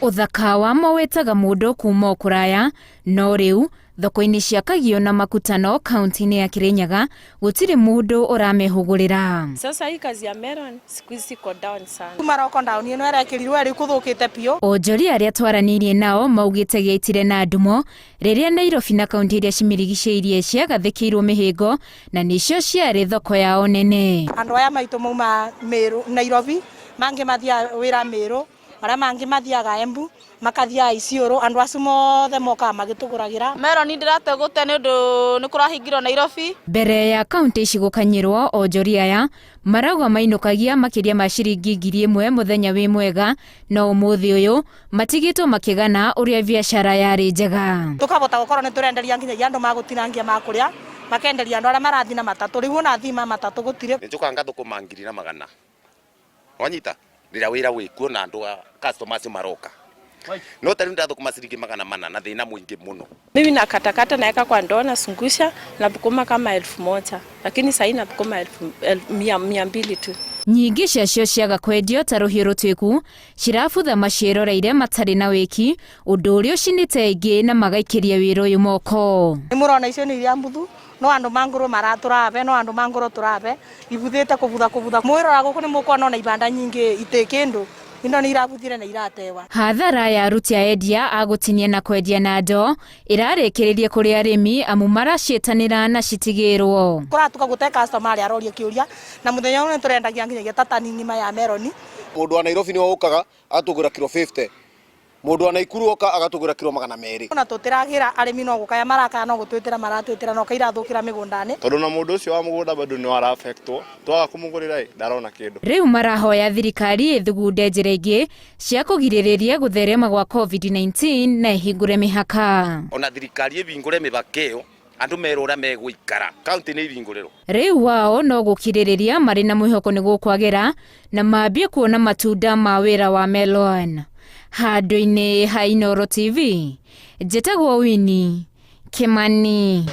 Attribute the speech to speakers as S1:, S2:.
S1: Uthaka wamo wetaga mundu kuma kuraya no riu thoko-ini cia Kagio na Makutano kaunti-ini ya Kirinyaga gutiri mundu uramehugurira.
S2: Sasa hii kazi ya melon siku hizi iko down sana.
S3: Maroko down ino erekirirwe ari kuthukite pio.
S1: Onjori aria twaranirie nao maugite giitire na ndumo riria Nairobi na kaunti iria cimirigiceirie ciagathikirwo mihingo na nicio ciari thoko yao nene.
S3: Andu aya maitu mauma Meru Nairobi mangi mathia wira Meru ara mangi mathiaga Embu makathia Isiolo andu acio mothe moka magituguragira.
S4: Melon ndirate gute ni undu ni kurahingirwo Nairobi.
S1: Mbere ya kaunti ici gukanyirwo onjori aya marauga mainukagia makiria ma ciringi 1,000 muthenya wi mwega no umuthi uyu matigitwo makigana uria biashara yari njega.
S3: Tukabota gukorwo ni turenderia nginya andu magutinangia makuria makenderia andu aria marathi na matatu riu na thima matatu gutire.
S5: Njukanga thukuma 2,100 wanyita rira wira wikuo na andu customers maroka no tari ndathukuma ciringi 400 na thina mwingi muno.
S2: Mimi nakatakata naeka kwa ndoo na sungusha na bukuma kama 1,000 lakini sasa ina bukuma 200 tu.
S1: Nyingi ciacio ciaga kwendio ta ruhiu rutwiku cirabutha maciroreire matari na wiki undu uria ucinite ingi na magaikiria wira uyu moko.
S3: Nimurona icio ni iria mbuthu no andu manguru maraturabe no andu manguru turabe ibuthite kubutha mwirora guku ni mukwona na ibanda nyingi itekindu ino ni irabuthire na iratewa.
S1: Hathara ya aruti a endia agutinia na kwendia na ndo irarikiririe kuri arimi amu maracitanira na citigirwo.
S3: Kuratuka gute customer ari aroria kiuria na muthenya uyu turendagia nginya tatani ngima ya meloni.
S6: Mundu wa Nairobi ni wokaga atugura kilo 50. Mundu wa Naikuru oka agatugura kilo 200.
S3: Ona tutiragira arimi no gukaya maraka no gutwitira maratwitira no kairathukira migundani.
S6: Tondu na mundu ucio wa mugunda bado ni wara affectwo. Twaga kumugurira ndarona kindu.
S1: Riu marahoya thirikari ithugunde njira ingi cia kugiririria gutherema gwa COVID-19 na ihingure mihaka.
S5: Ona thirikari ivingure mipaka iyo andu merura meguikara kaunti ni ivinguriro.
S1: Riu wao no gukiririria mari na mwihoko ni gukwagira na mambie kuona matunda ma wira wa melon. Handu-ini ha Inooro TV, njĩtagwo Winnie Kimani.